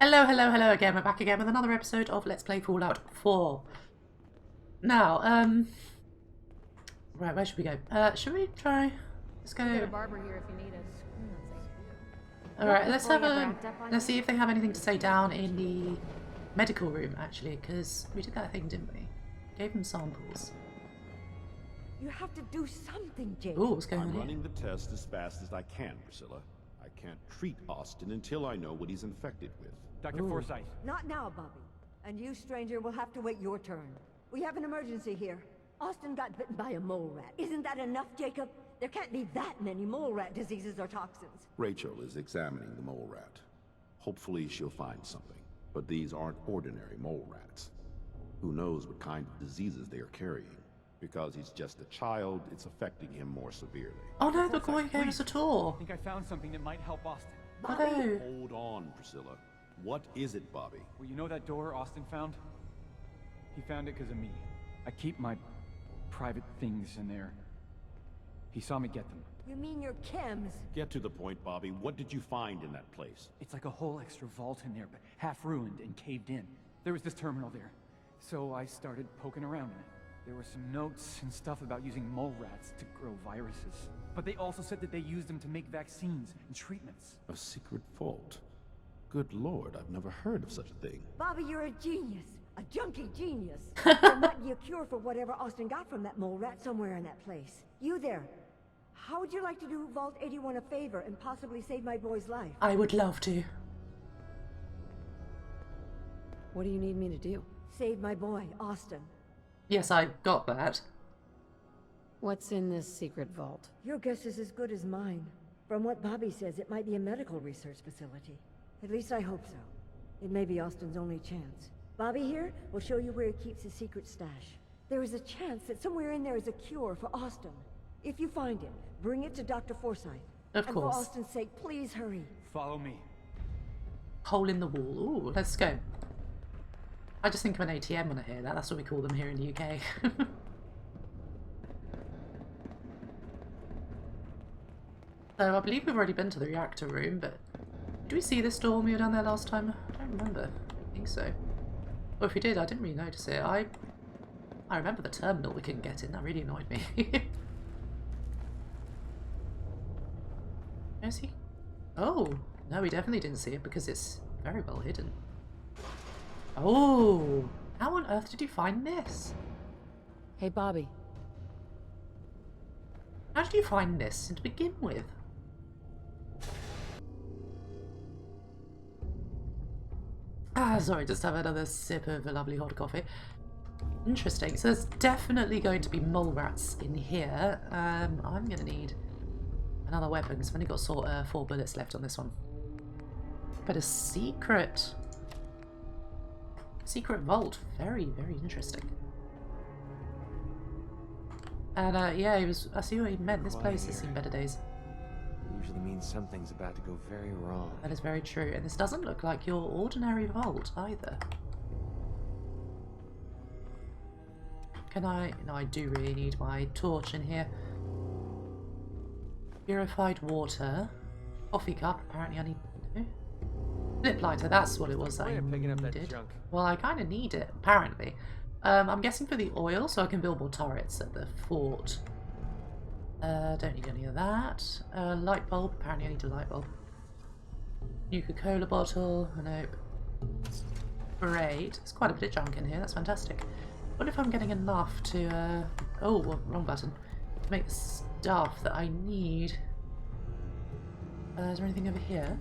Hello, hello, hello again. We're back again with another episode of Let's Play Fallout 4. Now, right, where should we go? Should we try? Let's go. Got a barber here if you need us. Alright, let's see if they have anything to say down in the medical room, actually, because we did that thing, didn't we? Gave them samples. You have to do something, Jake. Ooh, what's going on I'm here? running the test as fast as I can, Priscilla. I can't treat Austin until I know what he's infected with. Dr. Forsyth. Not now, Bobby. And you, stranger, will have to wait your turn. We have an emergency here. Austin got bitten by a mole rat. Isn't that enough, Jacob? There can't be that many mole rat diseases or toxins. Rachel is examining the mole rat. Hopefully she'll find something. But these aren't ordinary mole rats. Who knows what kind of diseases they are carrying. Because he's just a child, it's affecting him more severely. Oh no, the boy gave us a tour. I think I found something that might help Austin. Hello. Hold on, Priscilla. What is it, Bobby? Well, you know that door Austin found? He found it because of me. I keep my private things in there. He saw me get them. You mean your chems? Get to the point, Bobby. What did you find in that place? It's like a whole extra vault in there, but half ruined and caved in. There was this terminal there, so I started poking around in it. There were some notes and stuff about using mole rats to grow viruses. But they also said that they used them to make vaccines and treatments. A secret vault. Good Lord, I've never heard of such a thing. Bobby, you're a genius. A junkie genius. There might be a cure for whatever Austin got from that mole rat somewhere in that place. You there. How would you like to do Vault 81 a favor and possibly save my boy's life? I would love to. What do you need me to do? Save my boy, Austin. Yes, I got that. What's in this secret vault? Your guess is as good as mine. From what Bobby says, it might be a medical research facility. At least I hope so. It may be Austin's only chance. Bobby here will show you where he keeps his secret stash. There is a chance that somewhere in there is a cure for Austin. If you find it, bring it to Dr. Forsyth. Of and course. for Austin's sake, please hurry. Follow me. Hole in the wall. Ooh, let's go. I just think of an ATM when I hear that. That's what we call them here in the UK. So I believe we've already been to the reactor room, but did we see this door when we were down there last time? I don't remember. I think so. Or if we did, I didn't really notice it. I remember the terminal we couldn't get in. That really annoyed me. Where is he? Oh, no, we definitely didn't see it because it's very well hidden. Oh, how on earth did you find this? Hey, Bobby. How did you find this to begin with? Ah, sorry, just have another sip of a lovely hot coffee. Interesting. So there's definitely going to be mole rats in here. I'm going to need another weapon because I've only got 4 bullets left on this one. But a secret vault. Very, very interesting. And yeah, I see what he meant. This place has seen better days. Usually means something's about to go very wrong. That is very true. And this doesn't look like your ordinary vault either. Can I? No, I do really need my torch in here. Purified water. Coffee cup. Apparently I need... No? Flip lighter. That's what it was that I needed. Well, I kind of need it, apparently. I'm guessing for the oil, so I can build more turrets at the fort. Don't need any of that. Light bulb. Apparently I need a light bulb. New Coca-Cola bottle. Nope. Great. There's quite a bit of junk in here. That's fantastic. I wonder if I'm getting enough to... oh, wrong button. To make the stuff that I need. Is there anything over here?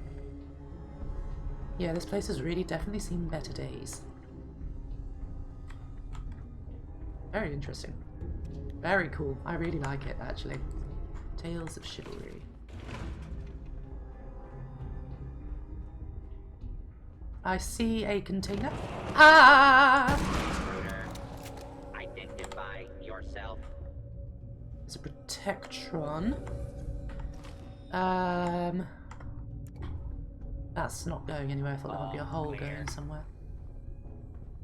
Yeah, this place has really definitely seen better days. Very interesting. Very cool. I really like it, actually. Tales of Chivalry. I see a container. Ah! Identify yourself. There's a Protectron. That's not going anywhere. I thought there might be a hole going somewhere.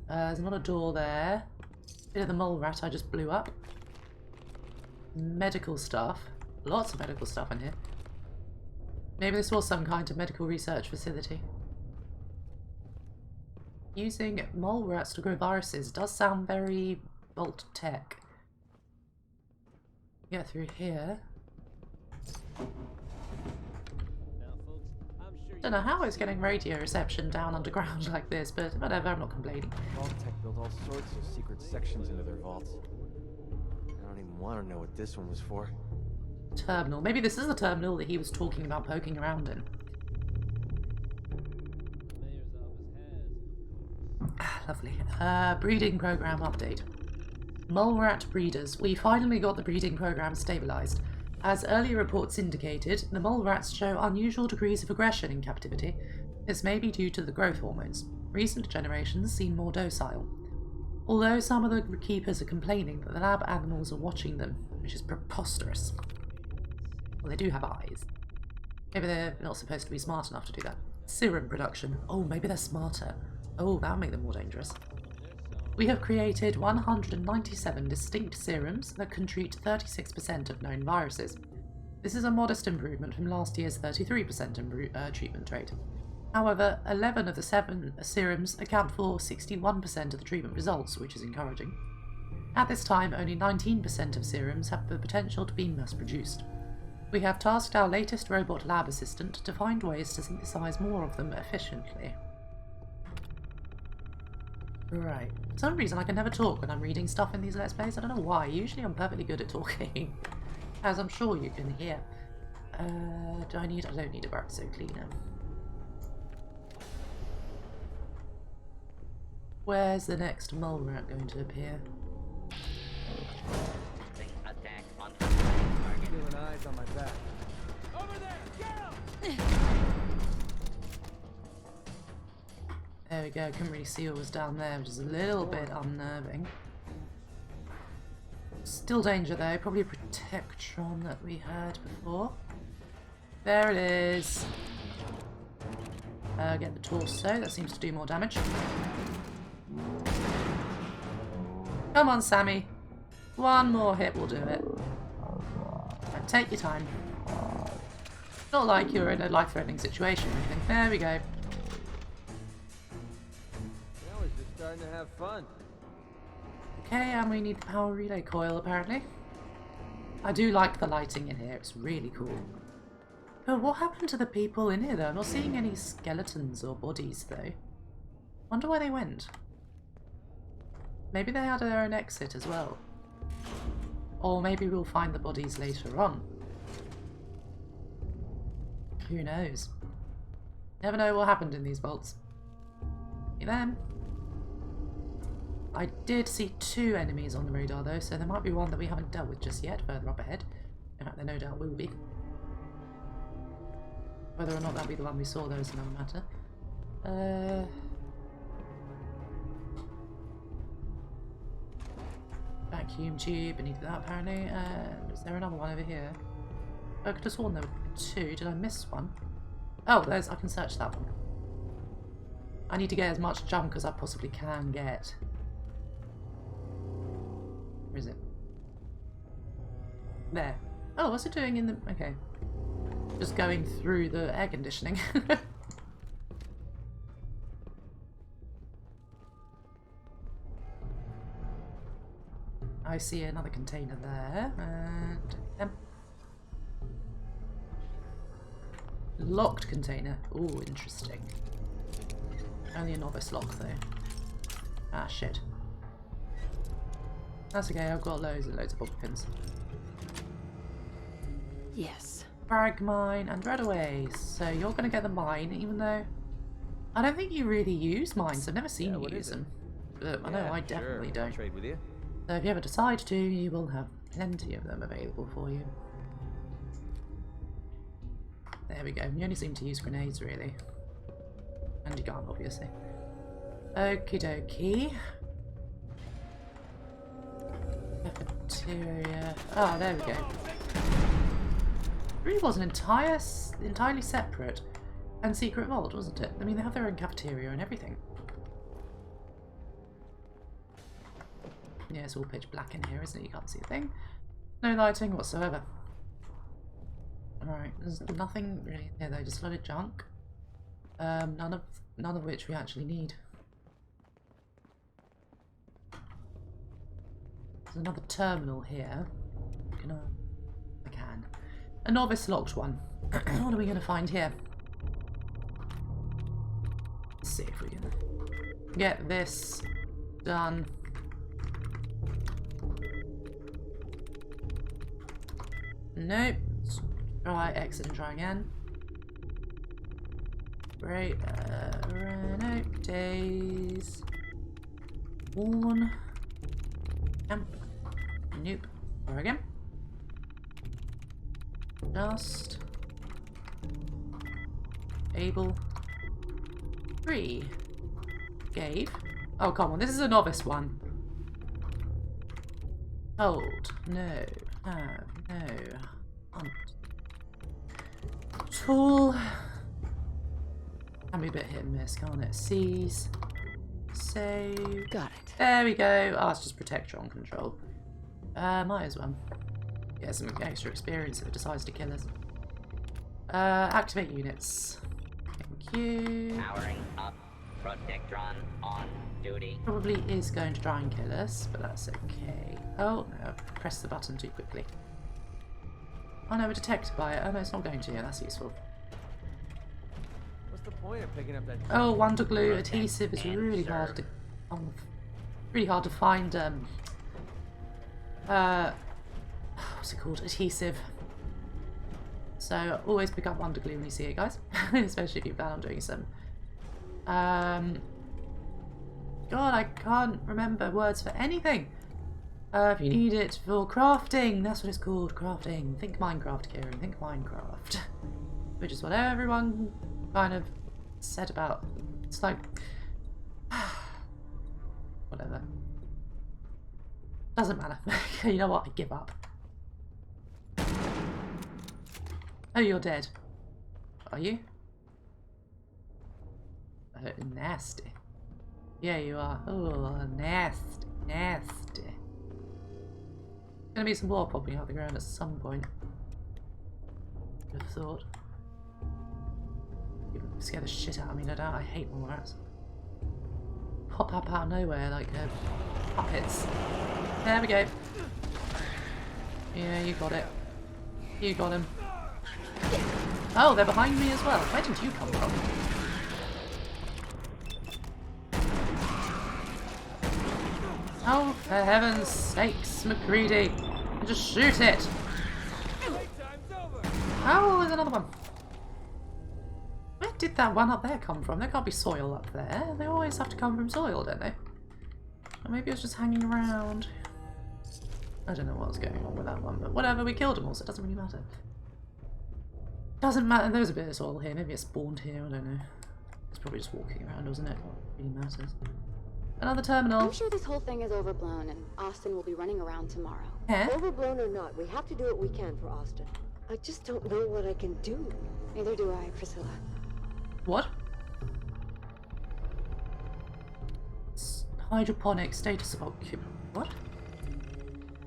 There's not a door there. Bit of the mole rat I just blew up. Medical stuff. Lots of medical stuff in here. Maybe this was some kind of medical research facility. Using mole rats to grow viruses does sound very Vault Tech. Get through here. Don't know how it's getting radio reception down underground like this, but whatever, I'm not complaining. Vault Tech built all sorts of secret sections into their vaults. I don't even want to know what this one was for. Terminal. Maybe this is the terminal that he was talking about poking around in. Lovely. Breeding program update. Mole rat breeders. We finally got the breeding program stabilized. As earlier reports indicated, the mole rats show unusual degrees of aggression in captivity. This may be due to the growth hormones. Recent generations seem more docile. Although some of the keepers are complaining that the lab animals are watching them, which is preposterous. Well, they do have eyes. Maybe they're not supposed to be smart enough to do that. Serum production. Oh, maybe they're smarter. Oh, that'll make them more dangerous. We have created 197 distinct serums that can treat 36% of known viruses. This is a modest improvement from last year's 33% treatment rate. However, 11 of the 7 serums account for 61% of the treatment results, which is encouraging. At this time, only 19% of serums have the potential to be mass-produced. We have tasked our latest robot lab assistant to find ways to synthesize more of them efficiently. Right. For some reason I can never talk when I'm reading stuff in these Let's Plays. I don't know why. Usually I'm perfectly good at talking. As I'm sure you can hear. Do I don't need a Baraxo cleaner. Where's the next mole rat going to appear? Feeling eyes on my back. Over there! Get him! There we go, I couldn't really see what was down there, which is a little bit unnerving. Still danger though, probably a Protectron that we heard before. There it is. Get the torso, that seems to do more damage. Come on, Sammy. One more hit will do it. And take your time. Not like you're in a life-threatening situation or anything. There we go. Starting to have fun. Okay, and we need the power relay coil apparently. I do like the lighting in here, it's really cool. But what happened to the people in here though? I'm not seeing any skeletons or bodies though. Wonder where they went. Maybe they had their own exit as well. Or maybe we'll find the bodies later on. Who knows? Never know what happened in these vaults. See them? I did see 2 enemies on the radar though, so there might be one that we haven't dealt with just yet, further up ahead. In fact, there no doubt will be. Whether or not that'll be the one we saw though is another matter. Vacuum tube, beneath that apparently. And is there another one over here? I could have sworn there were 2. Did I miss one? Oh, I can search that one. I need to get as much junk as I possibly can get. Where is it? There. Oh, what's it doing in the... Okay. Just going through the air conditioning. I see another container there. And... locked container. Ooh, interesting. Only a novice lock though. Ah, shit. That's okay, I've got loads and loads of bobby pins. Yes. Frag mine and red away. So you're gonna get the mine, even though I don't think you really use mines. I've never seen you use them. But I know I definitely don't. Trade with you. So if you ever decide to, you will have plenty of them available for you. There we go. You only seem to use grenades really. And you can't, obviously. Okie dokie. Cafeteria. Oh, there we go. It really was an entirely separate and secret vault, wasn't it? I mean, they have their own cafeteria and everything. Yeah, it's all pitch black in here, isn't it? You can't see a thing. No lighting whatsoever. Alright, there's nothing really here though, just a lot of junk. None of which we actually need. There's another terminal here. I can. A novice locked one. What are we going to find here? Let's see if we can get this done. Nope. Let's try exit and try again. Great. Nope. Days. Worn. Nope. Try again. Just. Able. 3. Gave. Oh, come on. This is a novice one. Hold. No. Have. No. Hunt. Tool. Can be a bit hit and miss, can't it? Seize. Save. Got it. There we go. Oh, it's just protectron control. Might as well. Get some extra experience if it decides to kill us. Activate units. Thank you. Powering up. Protectron on duty. Probably is going to try and kill us, but that's okay. Oh, no. Press the button too quickly. Oh no, we're detected by it. Oh no, it's not going to. Yeah, that's useful. What's the point of picking up that? Oh, wonder glue adhesive is really hard to find. What's it called? Adhesive. So always pick up wonder glue when you see it, guys. Especially if you plan on doing some. God, I can't remember words for anything. If you need it for crafting, that's what it's called, crafting. Think Minecraft, Kieran, think Minecraft. Which is what everyone kind of said about. It's like, whatever. Doesn't matter. You know what, I give up. Oh, you're dead. Are you? Oh, nasty. Yeah, you are. Oh, nasty, nasty. Gonna be some more popping out of the ground at some point. I'd have thought. You scare the shit out of me, no doubt. I hate mole rats. Pop up out of nowhere like puppets. There we go. Yeah, you got it. You got him. Oh, they're behind me as well. Where did you come from? Oh, for heaven's sakes, McCready. Just shoot it. Oh, there's another one. Where did that one up there come from? There can't be soil up there. They always have to come from soil, don't they? Or maybe it was just hanging around. I don't know what's going on with that one, but whatever, we killed them all, so it doesn't really matter. Doesn't matter, there's a bit of soil here. Maybe it spawned here, I don't know. It's probably just walking around, wasn't it? What really matters. Another terminal. I'm sure this whole thing is overblown and Austin will be running around tomorrow. Yeah? Overblown or not, we have to do what we can for Austin. I just don't know what I can do. Neither do I, Priscilla. What? Hydroponic status of what?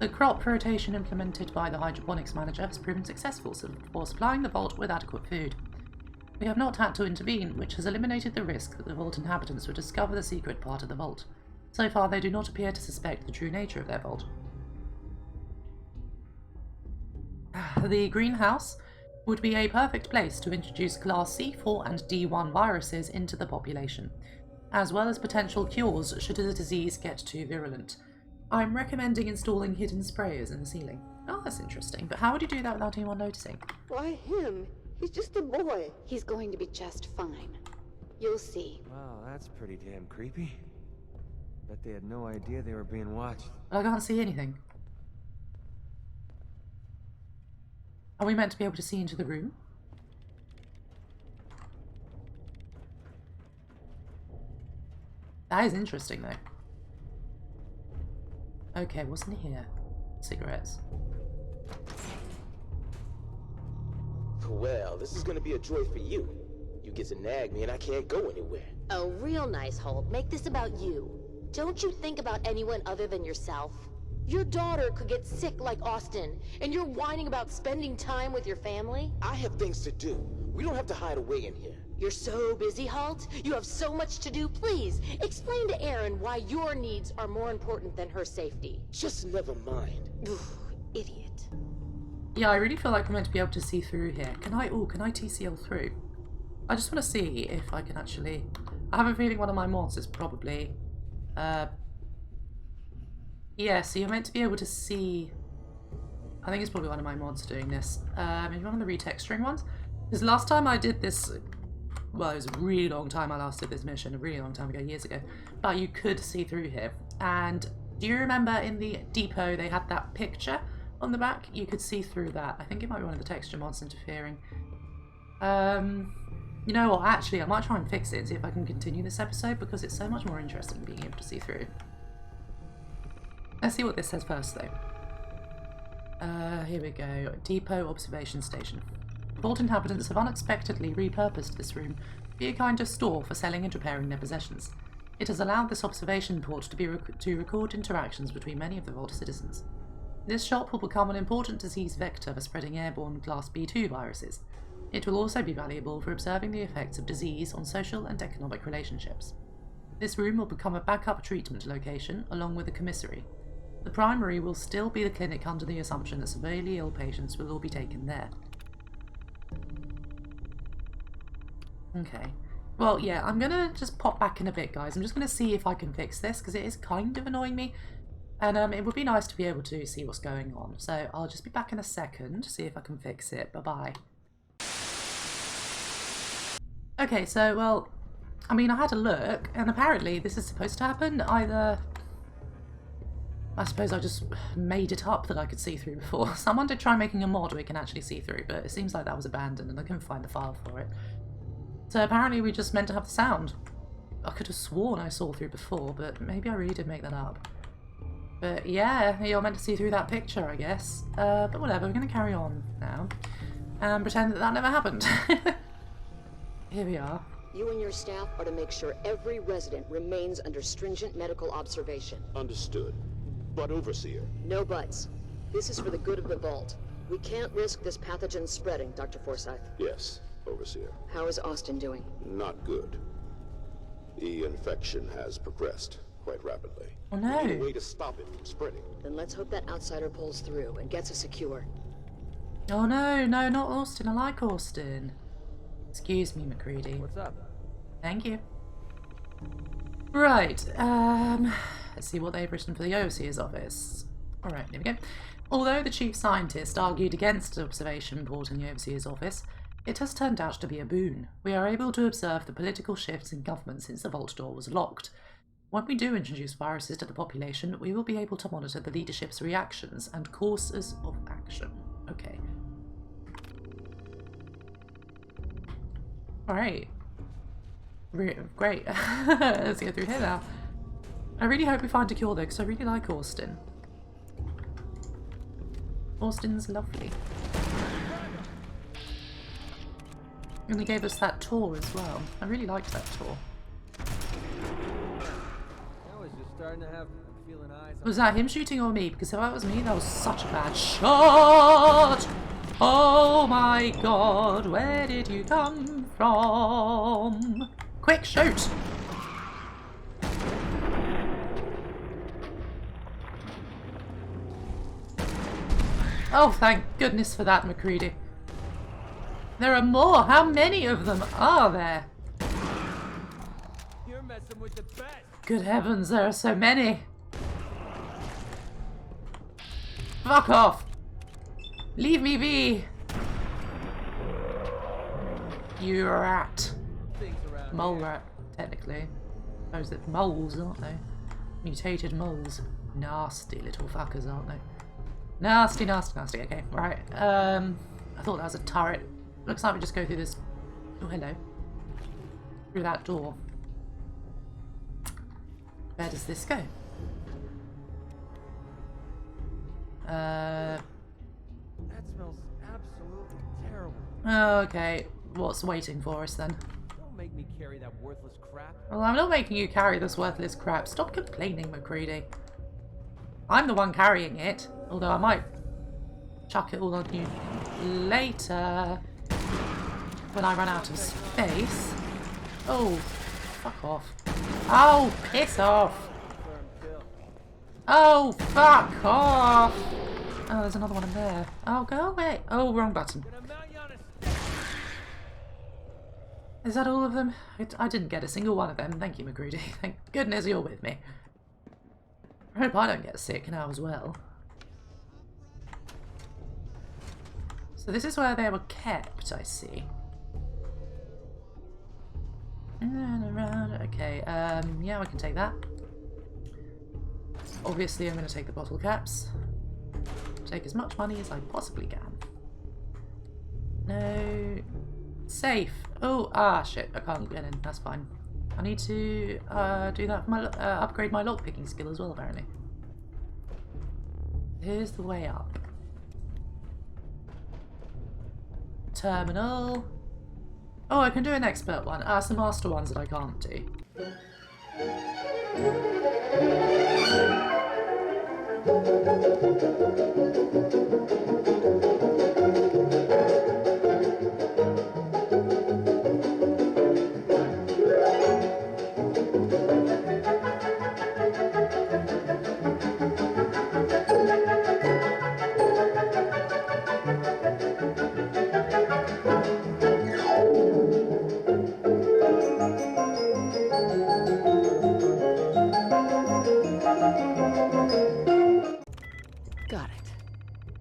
The crop rotation implemented by the hydroponics manager has proven successful for supplying the vault with adequate food. We have not had to intervene, which has eliminated the risk that the vault inhabitants would discover the secret part of the vault. So far, they do not appear to suspect the true nature of their vault. The greenhouse would be a perfect place to introduce Class C4 and D1 viruses into the population, as well as potential cures should the disease get too virulent. I'm recommending installing hidden sprayers in the ceiling. Oh, that's interesting, but how would you do that without anyone noticing? Why him? He's just a boy. He's going to be just fine. You'll see. Wow, that's pretty damn creepy. Bet they had no idea they were being watched. I can't see anything. Are we meant to be able to see into the room? That is interesting, though. Okay, what's in here? Cigarettes. Well, this is gonna be a joy for you. You get to nag me and I can't go anywhere. Oh, real nice, Holt. Make this about you. Don't you think about anyone other than yourself? Your daughter could get sick like Austin, and you're whining about spending time with your family? I have things to do. We don't have to hide away in here. You're so busy, Halt. You have so much to do. Please, explain to Erin why your needs are more important than her safety. Just never mind. Idiot. Yeah, I really feel like I'm meant to be able to see through here. Can I TCL through? I just want to see if I can actually... I have a feeling one of my mods is probably... Yeah, so you're meant to be able to see... I think it's probably one of my mods doing this. Maybe one of the retexturing ones? Because last time I did this... Well, it was a really long time I last did this mission, a really long time ago, years ago. But you could see through here. And do you remember in the depot they had that picture on the back? You could see through that. I think it might be one of the texture mods interfering. You know what, actually I might try and fix it and see if I can continue this episode because it's so much more interesting being able to see through. Let's see what this says first though. Here we go. Depot Observation Station. Vault inhabitants have unexpectedly repurposed this room to be a kind of store for selling and repairing their possessions. It has allowed this observation port to record interactions between many of the Vault citizens. This shop will become an important disease vector for spreading airborne Class B2 viruses. It will also be valuable for observing the effects of disease on social and economic relationships. This room will become a backup treatment location along with a commissary. The primary will still be the clinic under the assumption that severely ill patients will all be taken there. Okay. Well, yeah, I'm gonna just pop back in a bit, guys. I'm just gonna see if I can fix this, because it is kind of annoying me. And it would be nice to be able to see what's going on. So I'll just be back in a second, see if I can fix it. Bye-bye. Okay, so, well, I mean, I had a look, and apparently this is supposed to happen. Either... I suppose I just made it up that I could see through before. Someone did try making a mod where you can actually see through, but it seems like that was abandoned and I couldn't find the file for it. So apparently we just meant to have the sound. I could have sworn I saw through before, but maybe I really did make that up. But yeah, you're meant to see through that picture, I guess. But whatever, we're going to carry on now and pretend that that never happened. Here we are. You and your staff are to make sure every resident remains under stringent medical observation. Understood. But Overseer... No buts. This is for the good of the Vault. We can't risk this pathogen spreading, Dr. Forsyth. Yes, Overseer. How is Austin doing? Not good. The infection has progressed quite rapidly. Oh no! We need a way to stop it from spreading. Then let's hope that outsider pulls through and gets us secure. Oh no, no, not Austin. I like Austin. Excuse me, McCready. What's up? Thank you. Right, let's see what they've written for the Overseer's office. Alright, there we go. Although the chief scientist argued against the observation port in the Overseer's office, it has turned out to be a boon. We are able to observe the political shifts in government since the vault door was locked. When we do introduce viruses to the population, we will be able to monitor the leadership's reactions and courses of action. Okay. Alright. Great. Let's go through here now. I really hope we find a cure though, because I really like Austin. Austin's lovely. And he gave us that tour as well. I really liked that tour. I was just starting to have feeling eyes on... Was that him shooting or me? Because if that was me, that was such a bad shot! Oh my god, where did you come from? Quick, shoot! Oh, thank goodness for that, McCready. There are more! How many of them are there? You're messing with the best. Good heavens, there are so many! Fuck off! Leave me be! You rat. Mole rat, technically. I suppose it's moles, aren't they? Mutated moles. Nasty little fuckers, aren't they? Nasty, nasty, nasty. Okay, right. I thought that was a turret. Looks like we just go through this... Oh, hello. Through that door. Where does this go? That smells absolutely terrible. Okay. What's waiting for us then? Don't make me carry that worthless crap. Well, I'm not making you carry this worthless crap. Stop complaining, McCready. I'm the one carrying it. Although I might chuck it all on you later. When I run out of space. Oh, fuck off. Oh, piss off. Oh, fuck off. Oh, there's another one in there. Oh, go away. Oh, wrong button. Is that all of them? I didn't get a single one of them. Thank you, McGreedy. Thank goodness you're with me. I hope I don't get sick now as well. So this is where they were kept, I see. Okay, yeah, we can take that. Obviously, I'm going to take the bottle caps. Take as much money as I possibly can. No. Safe. Oh, shit. I can't get in. That's fine. I need to do that for my upgrade my lockpicking skill as well, apparently. Here's the way up. Terminal. Oh, I can do an expert one. It's the master ones that I can't do.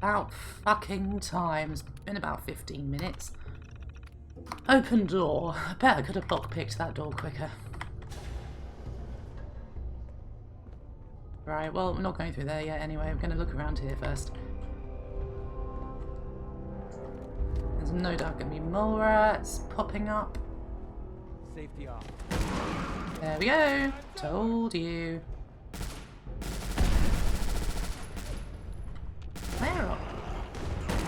About fucking time. It's been about 15 minutes. Open door. I bet I could have lockpicked that door quicker. Right, well, we're not going through there yet anyway. I'm going to look around here first. There's no doubt going to be mole rats popping up. Safety off. There we go. Told you. Where?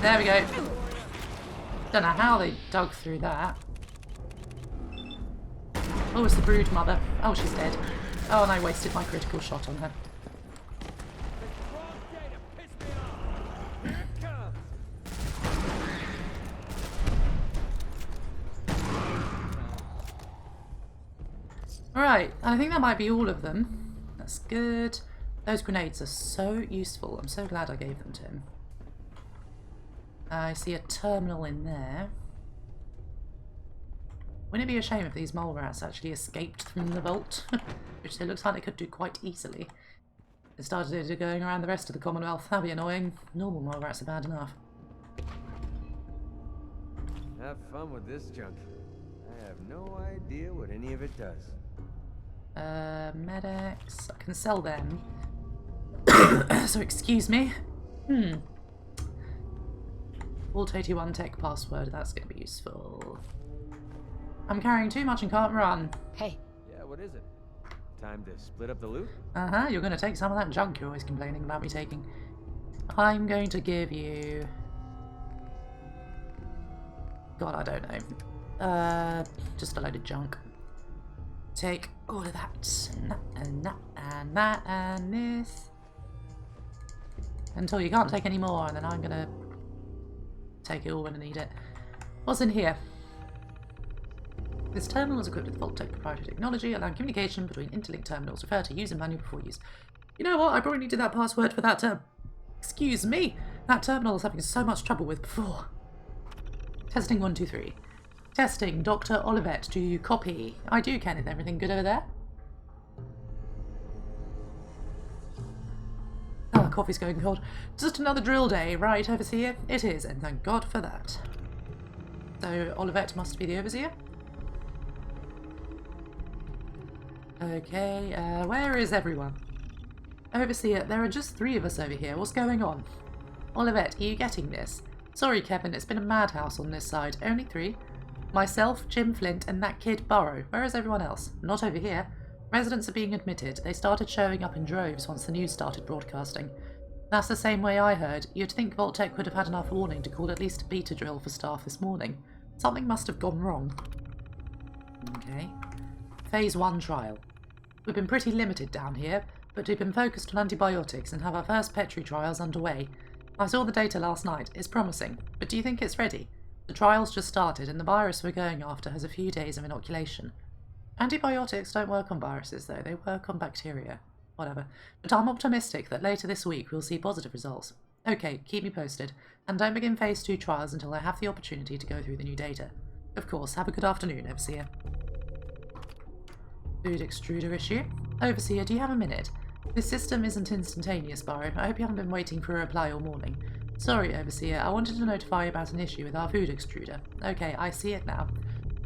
There we go. Don't know how they dug through that. Oh, it's the brood mother. Oh, she's dead. Oh, and I wasted my critical shot on her. Right, I think that might be all of them. That's good. Those grenades are so useful. I'm so glad I gave them to him. I see a terminal in there. Wouldn't it be a shame if these mole rats actually escaped from the vault? Which it looks like they could do quite easily. It started going around the rest of the Commonwealth. That'd be annoying. Normal mole rats are bad enough. Have fun with this junk. I have no idea what any of it does. Medics. I can sell them. So excuse me. Vault 81 tech password. That's going to be useful. I'm carrying too much and can't run. Hey. Yeah, what is it? Time to split up the loot? You're going to take some of that junk you're always complaining about me taking. I'm going to give you... God, I don't know. Just a load of junk. Take all of that, and that, and that, and this. Until you can't take any more, and then I'm going to take it all when I need it. What's in here? This terminal is equipped with Vault-Tec proprietary technology, allowing communication between interlinked terminals. Refer to user manual before use. You know what? I probably needed that password for that term. Excuse me! That terminal was having so much trouble with before. Testing 1, 2, 3. Testing, Dr. Olivet, do you copy? I do, Kenneth. Everything good over there? Oh, coffee's going cold. Just another drill day, right, Overseer? It is, and thank God for that. So, Olivet must be the Overseer? Okay, where is everyone? Overseer, there are just 3 of us over here. What's going on? Olivet, are you getting this? Sorry, Kevin, it's been a madhouse on this side. Only 3? Myself, Jim Flint, and that kid Burrow. Where is everyone else? Not over here. Residents are being admitted. They started showing up in droves once the news started broadcasting. That's the same way I heard. You'd think Vault-Tec would have had enough warning to call at least a beta drill for staff this morning. Something must have gone wrong. Okay. Phase 1 trial. We've been pretty limited down here, but we've been focused on antibiotics and have our first Petri trials underway. I saw the data last night. It's promising. But do you think it's ready? The trials just started, and the virus we're going after has a few days of inoculation. Antibiotics don't work on viruses, though. They work on bacteria. Whatever. But I'm optimistic that later this week we'll see positive results. Okay, keep me posted. And don't begin phase 2 trials until I have the opportunity to go through the new data. Of course, have a good afternoon, Overseer. Food extruder issue? Overseer, do you have a minute? This system isn't instantaneous, Barrow. I hope you haven't been waiting for a reply all morning. Sorry, Overseer. I wanted to notify you about an issue with our food extruder. Okay, I see it now.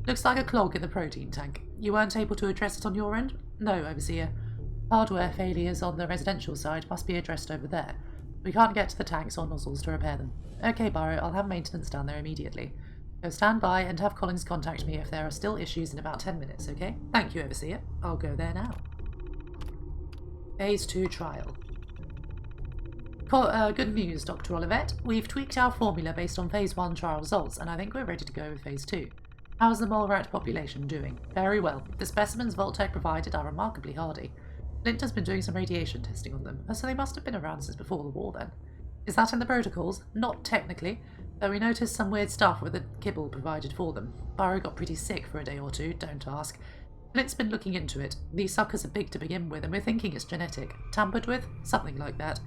Looks like a clog in the protein tank. You weren't able to address it on your end? No, Overseer. Hardware failures on the residential side must be addressed over there. We can't get to the tanks or nozzles to repair them. Okay, Barrow, I'll have maintenance down there immediately. So stand by and have Collins contact me if there are still issues in about 10 minutes, okay? Thank you, Overseer. I'll go there now. Phase 2 trial. Good news, Dr. Olivet. We've tweaked our formula based on Phase 1 trial results, and I think we're ready to go with Phase 2. How's the mole rat population doing? Very well. The specimens Vault-Tec provided are remarkably hardy. Flint has been doing some radiation testing on them, so they must have been around since before the war then. Is that in the protocols? Not technically, though we noticed some weird stuff with the kibble provided for them. Barrow got pretty sick for a day or two, don't ask. Flint's been looking into it. These suckers are big to begin with, and we're thinking it's genetic. Tampered with? Something like that.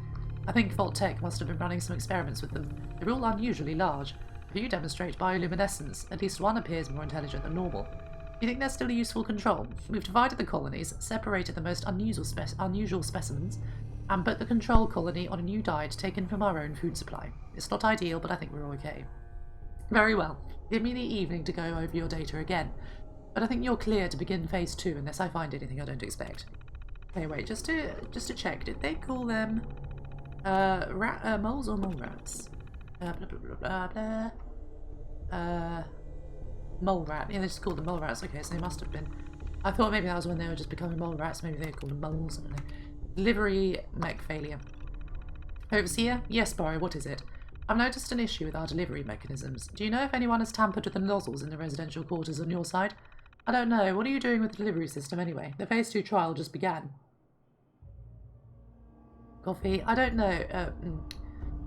I think Vault-Tec must have been running some experiments with them. They're all unusually large. A few demonstrate bioluminescence. At least one appears more intelligent than normal. Do you think there's still a useful control? We've divided the colonies, separated the most unusual specimens, and put the control colony on a new diet taken from our own food supply. It's not ideal, but I think we're okay. Very well. Give me the evening to go over your data again. But I think you're clear to begin Phase 2 unless I find anything I don't expect. Okay, wait, just to check, did they call them moles or mole rats? Blah, blah, blah, blah, blah. Mole rat. Yeah, they just called them mole rats. Okay, so they must have been. I thought maybe that was when they were just becoming mole rats. Maybe they called them moles. I don't know. Delivery mech failure. Overseer? Yes, Barrow, what is it? I've noticed an issue with our delivery mechanisms. Do you know if anyone has tampered with the nozzles in the residential quarters on your side? I don't know. What are you doing with the delivery system anyway? The Phase 2 trial just began. Coffee? I don't know.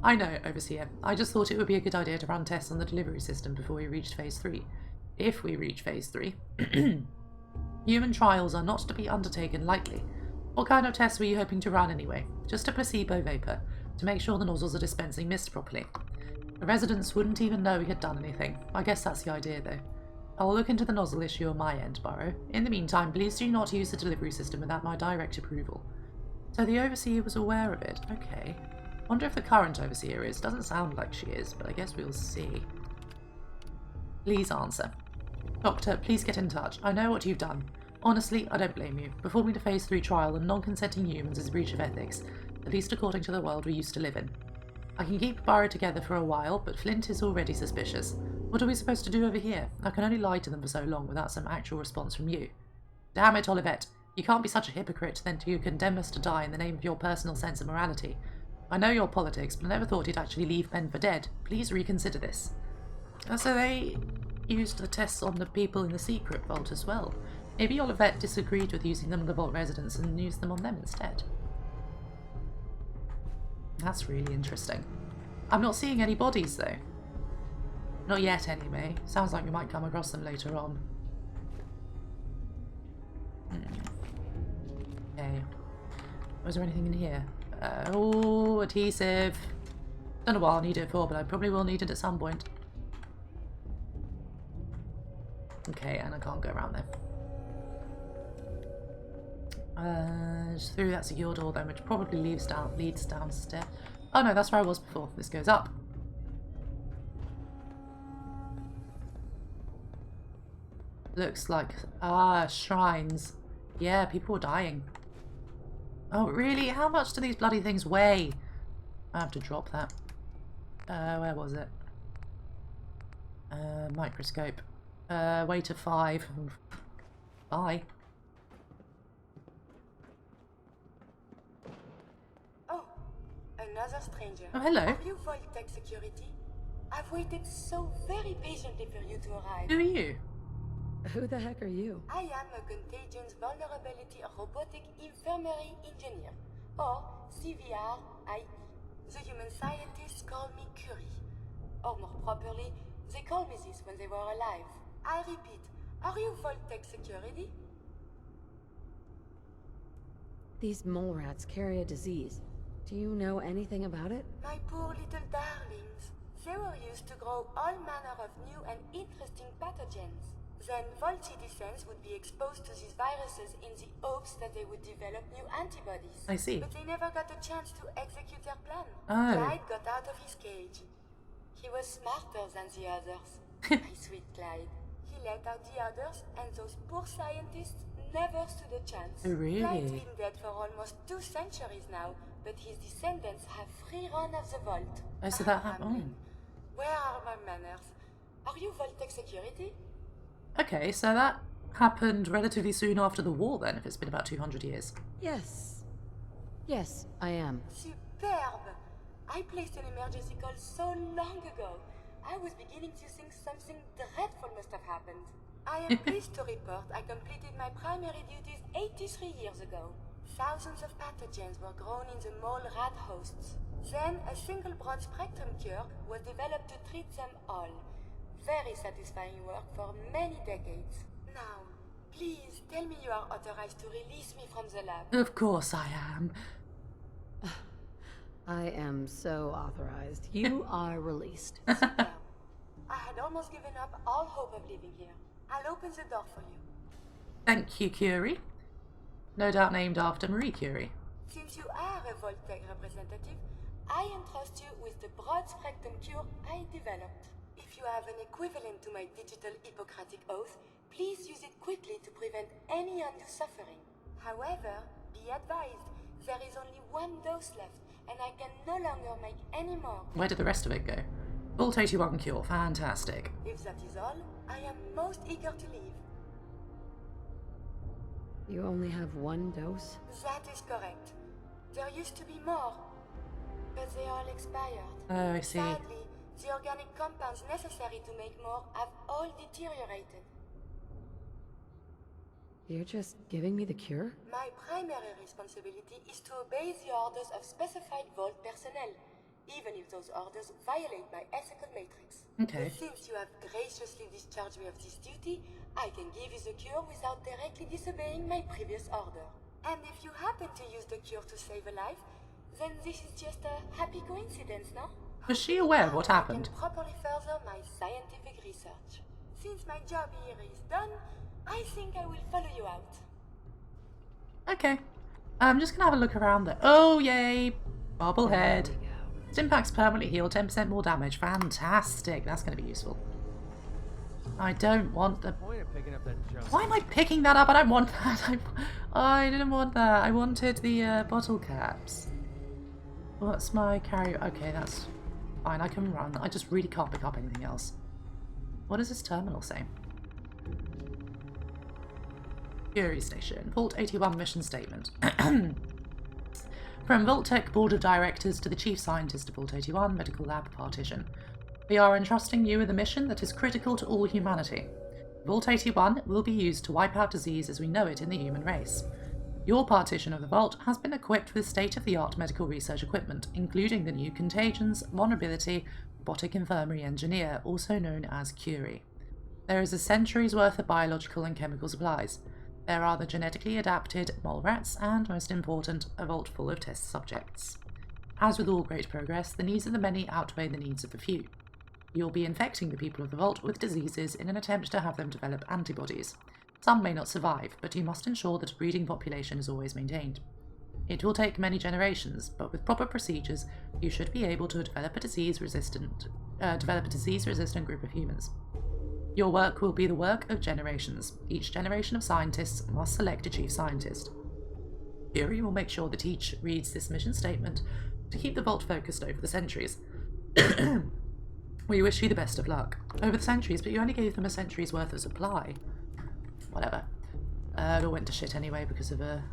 I know, Overseer. I just thought it would be a good idea to run tests on the delivery system before we reached Phase 3. If we reach Phase 3. Human trials are not to be undertaken lightly. What kind of tests were you hoping to run anyway? Just a placebo vapor, to make sure the nozzles are dispensing mist properly. The residents wouldn't even know we had done anything. I guess that's the idea, though. I'll look into the nozzle issue on my end, Barrow. In the meantime, please do not use the delivery system without my direct approval. So the Overseer was aware of it. Okay. Wonder if the current Overseer is. Doesn't sound like she is, but I guess we'll see. Please answer. Doctor, please get in touch. I know what you've done. Honestly, I don't blame you. Performing the Phase 3 trial on non-consenting humans is a breach of ethics, at least according to the world we used to live in. I can keep Barrow together for a while, but Flint is already suspicious. What are we supposed to do over here? I can only lie to them for so long without some actual response from you. Damn it, Olivet. You can't be such a hypocrite then to condemn us to die in the name of your personal sense of morality. I know your politics, but I never thought you'd actually leave men for dead. Please reconsider this. So they used the tests on the people in the secret vault as well. Maybe Olivet disagreed with using them on the vault residents and used them on them instead. That's really interesting. I'm not seeing any bodies though. Not yet anyway. Sounds like we might come across them later on. Okay. Was there anything in here? Oh, adhesive. Don't know what I'll need it for, but I probably will need it at some point. Okay, and I can't go around there. Just through that secure door then, which probably leads downstairs. Oh no, that's where I was before. This goes up. Looks like shrines. Yeah, people were dying. Oh really? How much do these bloody things weigh? I have to drop that. Where was it? Microscope. Weight of 5. Bye. Oh, another stranger. Oh, hello. Are you Vault-Tec security? I've waited so very patiently for you to arrive. Who are you? Who the heck are you? I am a Contagions Vulnerability Robotic Infirmary Engineer, or CVR-IE. The human scientists call me Curie. Or more properly, they called me this when they were alive. I repeat, are you Vault-Tec security? These mole rats carry a disease. Do you know anything about it? My poor little darlings. They were used to grow all manner of new and interesting pathogens. Then Vault citizens would be exposed to these viruses in the hopes that they would develop new antibodies. I see. But they never got a chance to execute their plan. Oh. Clyde got out of his cage. He was smarter than the others. My sweet Clyde. He let out the others, and those poor scientists never stood a chance. Oh, really? Clyde's been dead for almost 2 centuries now, but his descendants have free run of the vault. Oh, so that happened. Where are my manners? Are you Vault-Tec security? Okay, so that happened relatively soon after the war then, if it's been about 200 years. Yes. Yes, I am. Superb! I placed an emergency call so long ago. I was beginning to think something dreadful must have happened. I am pleased to report I completed my primary duties 83 years ago. Thousands of pathogens were grown in the mole rat hosts. Then a single broad spectrum cure was developed to treat them all. Very satisfying work for many decades. Now, please tell me you are authorized to release me from the lab. Of course I am. I am so authorized. You are released. Superb. I had almost given up all hope of living here. I'll open the door for you. Thank you, Curie. No doubt named after Marie Curie. Since you are a Vault-Tec representative, I entrust you with the broad spectrum cure I developed. If you have an equivalent to my digital Hippocratic oath, please use it quickly to prevent any undue suffering. However, be advised, there is only 1 dose left, and I can no longer make any more. Where did the rest of it go? Vault 81 cure, fantastic. If that is all, I am most eager to leave. You only have 1 dose? That is correct. There used to be more, but they all expired. Oh, I see. Sadly, the organic compounds necessary to make more have all deteriorated. You're just giving me the cure? My primary responsibility is to obey the orders of specified Vault personnel, even if those orders violate my ethical matrix. Okay. But since you have graciously discharged me of this duty, I can give you the cure without directly disobeying my previous order. And if you happen to use the cure to save a life, then this is just a happy coincidence, no? Was she aware of what happened? I can properly further my scientific research. Since my job here is done, I think I will follow you out. Okay. I'm just gonna have a look around there. Oh, yay! Bobblehead. Stimpak's permanently healed, 10% more damage. Fantastic. That's gonna be useful. I don't want the... Why am I picking that up? I don't want that. I didn't want that. I wanted the bottle caps. What's my carry? Okay, that's fine. I can run. I just really can't pick up anything else. What does this terminal say? Fury Station. Vault 81 mission statement. From Vault-Tec Board of Directors to the Chief Scientist of Vault 81 Medical Lab Partition. We are entrusting you with a mission that is critical to all humanity. Vault 81 will be used to wipe out disease as we know it in the human race. Your partition of the Vault has been equipped with state-of-the-art medical research equipment, including the new Contagions, Vulnerability, Robotic Infirmary Engineer, also known as Curie. There is a century's worth of biological and chemical supplies. There are the genetically adapted mole rats, and, most important, a vault full of test subjects. As with all great progress, the needs of the many outweigh the needs of the few. You'll be infecting the people of the Vault with diseases in an attempt to have them develop antibodies. Some may not survive, but you must ensure that a breeding population is always maintained. It will take many generations, but with proper procedures, you should be able to develop a disease-resistant group of humans. Your work will be the work of generations. Each generation of scientists must select a chief scientist. Fury will make sure that each reads this mission statement to keep the Vault focused over the centuries. We wish you the best of luck. Over the centuries, but you only gave them a century's worth of supply. Whatever. It all went to shit anyway because of a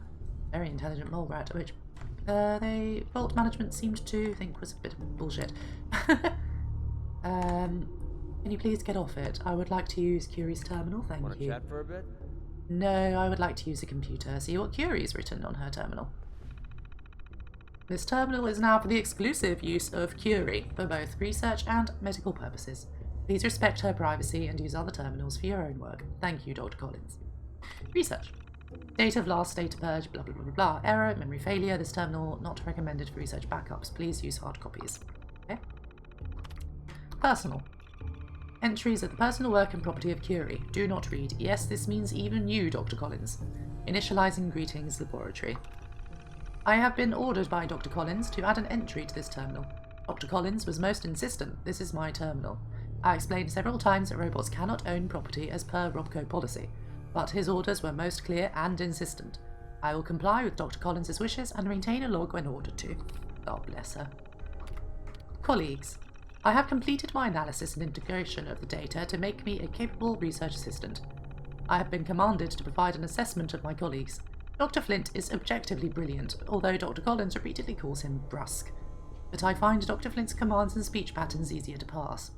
very intelligent mole rat, which Vault management seemed to think was a bit of bullshit. Can you please get off it? I would like to use Curie's terminal, thank you. Want to chat for a bit? No, I would like to use a computer. See what Curie's written on her terminal. This terminal is now for the exclusive use of Curie for both research and medical purposes. Please respect her privacy and use other terminals for your own work. Thank you, Dr. Collins. Research. Date of last data purge, blah blah blah blah blah. Error, memory failure. This terminal not recommended for research backups. Please use hard copies. Okay. Personal. Entries of the personal work and property of Curie. Do not read. Yes, this means even you, Dr. Collins. Initializing greetings, laboratory. I have been ordered by Dr. Collins to add an entry to this terminal. Dr. Collins was most insistent. This is my terminal. I explained several times that robots cannot own property as per Robco policy, but his orders were most clear and insistent. I will comply with Dr. Collins' wishes and maintain a log when ordered to. God bless her. Colleagues. I have completed my analysis and integration of the data to make me a capable research assistant. I have been commanded to provide an assessment of my colleagues. Dr. Flint is objectively brilliant, although Dr. Collins repeatedly calls him brusque. But I find Dr. Flint's commands and speech patterns easier to pass.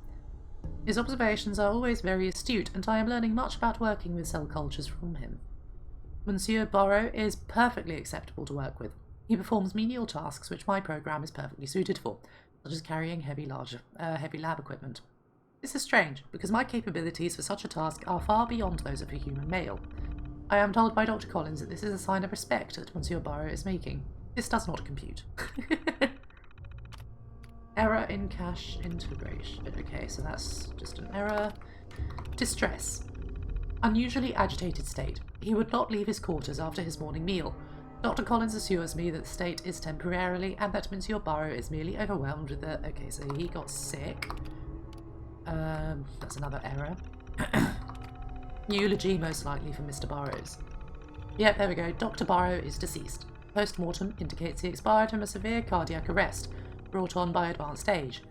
His observations are always very astute, and I am learning much about working with cell cultures from him. Monsieur Borrow is perfectly acceptable to work with. He performs menial tasks which my program is perfectly suited for, such as carrying heavy lab equipment. This is strange, because my capabilities for such a task are far beyond those of a human male. I am told by Dr. Collins that this is a sign of respect that Monsieur Borrow is making. This does not compute. Error in cache integration. Okay, so that's just an error. Distress. Unusually agitated state. He would not leave his quarters after his morning meal. Dr. Collins assures me that the state is temporarily and that Monsieur Borrow is merely overwhelmed with the... Okay, so he got sick. That's another error. Eulogy most likely for Mr. Burrows. Yep, there we go. Dr. Borrow is deceased. Post-mortem indicates he expired from a severe cardiac arrest, brought on by advanced age.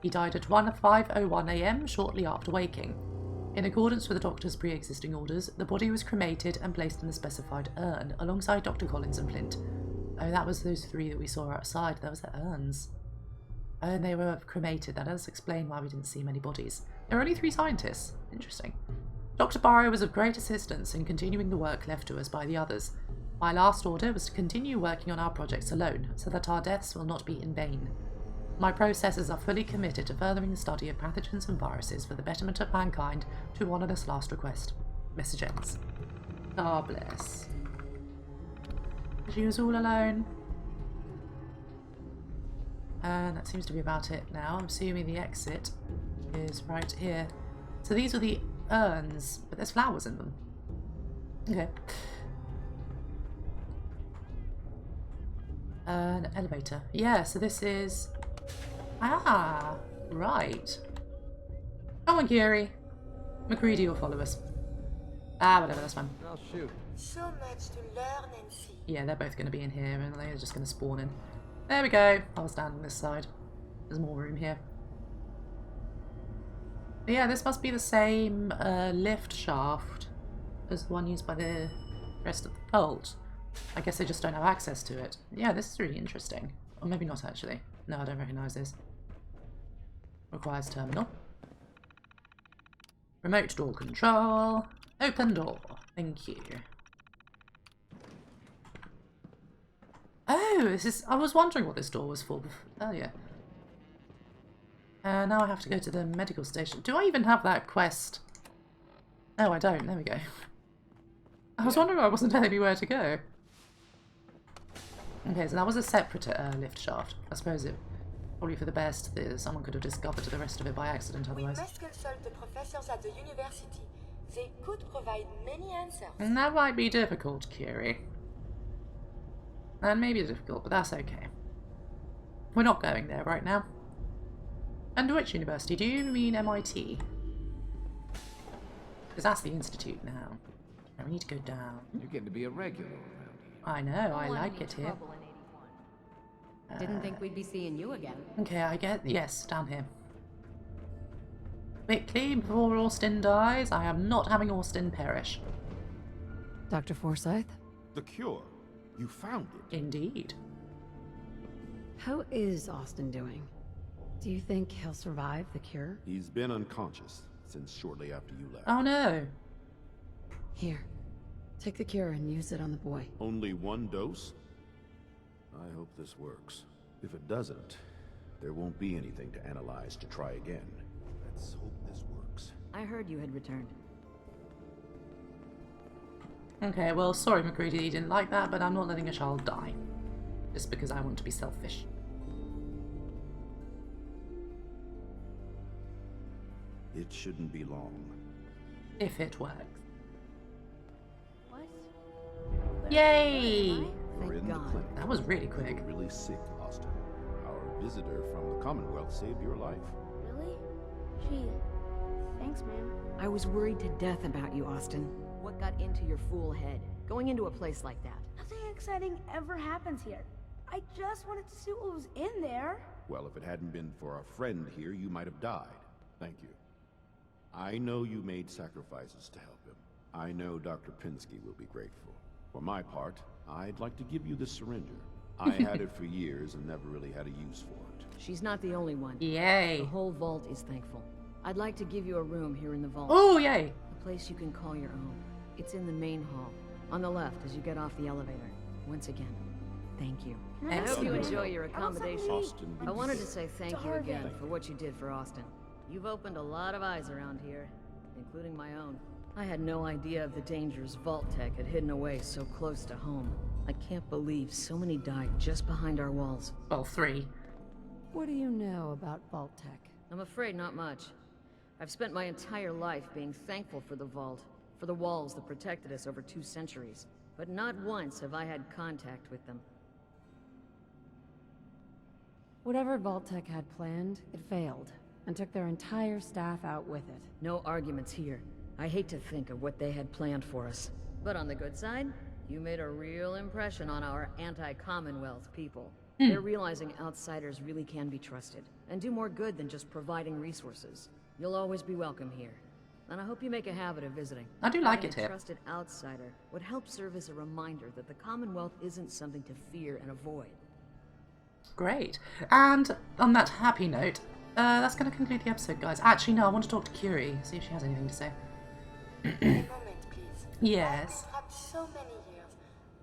He died at 5:01 AM shortly after waking. In accordance with the doctor's pre-existing orders, the body was cremated and placed in the specified urn, alongside Dr. Collins and Flint. Oh, that was those three that we saw outside. That was the urns. Oh, and they were cremated. That does explain why we didn't see many bodies. There were only 3 scientists. Interesting. Dr. Borrow was of great assistance in continuing the work left to us by the others. My last order was to continue working on our projects alone, so that our deaths will not be in vain. My processors are fully committed to furthering the study of pathogens and viruses for the betterment of mankind to honour this last request. Message ends. God bless. She was all alone. And that seems to be about it now. I'm assuming the exit is right here. So these are the urns, but there's flowers in them. Okay. An elevator. Yeah, so this is... Ah, right. Come on, Curie. McCready will follow us. Ah, whatever, that's fine. I'll shoot. So much to learn and see. Yeah, they're both going to be in here, and they're just going to spawn in. There we go. I'll stand on this side. There's more room here. But yeah, this must be the same lift shaft as the one used by the rest of the cult. I guess they just don't have access to it. Yeah, this is really interesting. Or maybe not, actually. No, I don't recognise this. Requires terminal. Remote door control. Open door. Thank you. Oh, this is... I was wondering what this door was for earlier. Now I have to go to the medical station. Do I even have that quest? No, I don't. There we go. I was wondering why I wasn't telling me where to go. Okay, so that was a separate lift shaft. I suppose it probably for the best that someone could have discovered the rest of it by accident otherwise. We must consult the professors at the university. They could provide many answers. And that might be difficult, Curie. That may be difficult, but that's okay. We're not going there right now. And which university? Do you mean MIT? Because that's the institute now. Now we need to go down. You're getting to be a regular around here. I know, I like it here. Didn't think we'd be seeing you again. Okay, I get... Yes, down here. Quickly, before Austin dies. I am not having Austin perish. Dr. Forsyth? The cure. You found it. Indeed. How is Austin doing? Do you think he'll survive the cure? He's been unconscious since shortly after you left. Oh no. Here. Take the cure and use it on the boy. Only 1 dose? I hope this works. If it doesn't, there won't be anything to analyze to try again. Let's hope this works. I heard you had returned. Okay, well, sorry, McCready, you didn't like that, but I'm not letting a child die. Just because I want to be selfish. It shouldn't be long. If it works. What? Yay! You're in the clinic. That was really quick. You're really sick, Austin. Our visitor from the Commonwealth saved your life. Really? Gee, thanks, man. I was worried to death about you, Austin. What got into your fool head? Going into a place like that? Nothing exciting ever happens here. I just wanted to see what was in there. Well, if it hadn't been for our friend here, you might have died. Thank you. I know you made sacrifices to help him. I know Dr. Pinsky will be grateful. For my part, I'd like to give you this syringer. I had it for years and never really had a use for it. She's not the only one. Yay. The whole vault is thankful. I'd like to give you a room here in the vault. Oh, yay. A place you can call your own. It's in the main hall, on the left as you get off the elevator. Once again, thank you. I hope you enjoy your accommodation. I wanted to say thank you again for what you did for Austin. You've opened a lot of eyes around here, including my own. I had no idea of the dangers Vault Tech had hidden away so close to home. I can't believe so many died just behind our walls. Well, 3. What do you know about Vault Tech? I'm afraid not much. I've spent my entire life being thankful for the Vault, for the walls that protected us over 2 centuries. But not once have I had contact with them. Whatever Vault Tech had planned, it failed, and took their entire staff out with it. No arguments here. I hate to think of what they had planned for us. But on the good side, you made a real impression on our anti-Commonwealth people. They're realizing outsiders really can be trusted, and do more good than just providing resources. You'll always be welcome here. And I hope you make a habit of visiting. I do like it here. A trusted outsider would help serve as a reminder that the Commonwealth isn't something to fear and avoid. Great. And on that happy note, that's going to conclude the episode, guys. Actually, no, I want to talk to Curie, see if she has anything to say. A moment, please. Yes. I've been trapped so many years.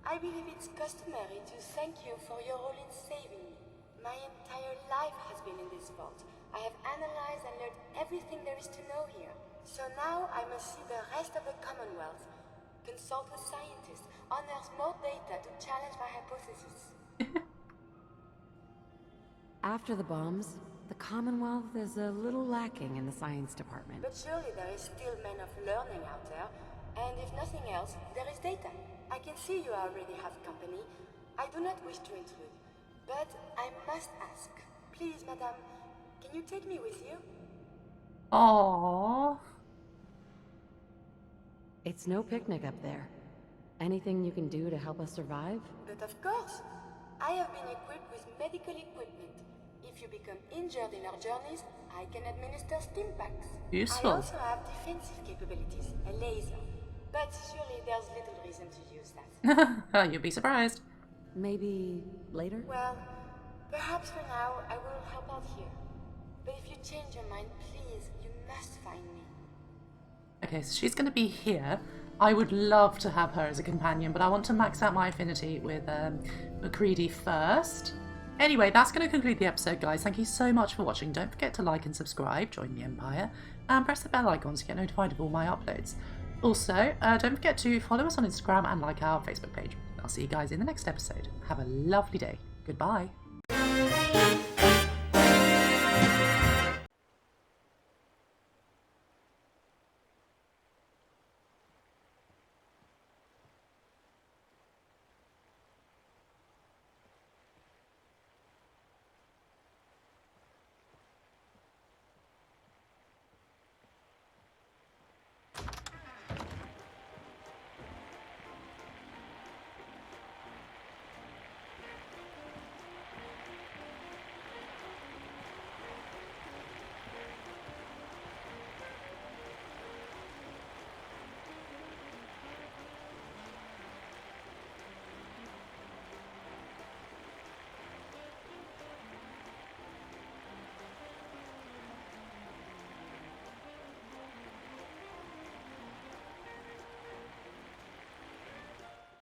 I believe it's customary to thank you for your role in saving me. My entire life has been in this vault. I have analyzed and learned everything there is to know here. So now I must see the rest of the Commonwealth, consult with scientists, unearth more data to challenge my hypothesis. After the bombs, the Commonwealth is a little lacking in the science department. But surely there is still men of learning out there, and if nothing else, there is data. I can see you already have company. I do not wish to intrude, but I must ask. Please, madame, can you take me with you? Aww. It's no picnic up there. Anything you can do to help us survive? But of course. I have been equipped with medical equipment. If you become injured in our journeys, I can administer stim packs. Useful. I also have defensive capabilities, a laser. But surely there's little reason to use that. You'll be surprised. Maybe later? Well, perhaps for now I will help out here. But if you change your mind, please, you must find me. Okay, so she's going to be here. I would love to have her as a companion, but I want to max out my affinity with McCready first. Anyway, that's going to conclude the episode, guys. Thank you so much for watching. Don't forget to like and subscribe, join the Empire, and press the bell icon to get notified of all my uploads. Also, don't forget to follow us on Instagram and like our Facebook page. I'll see you guys in the next episode. Have a lovely day. Goodbye.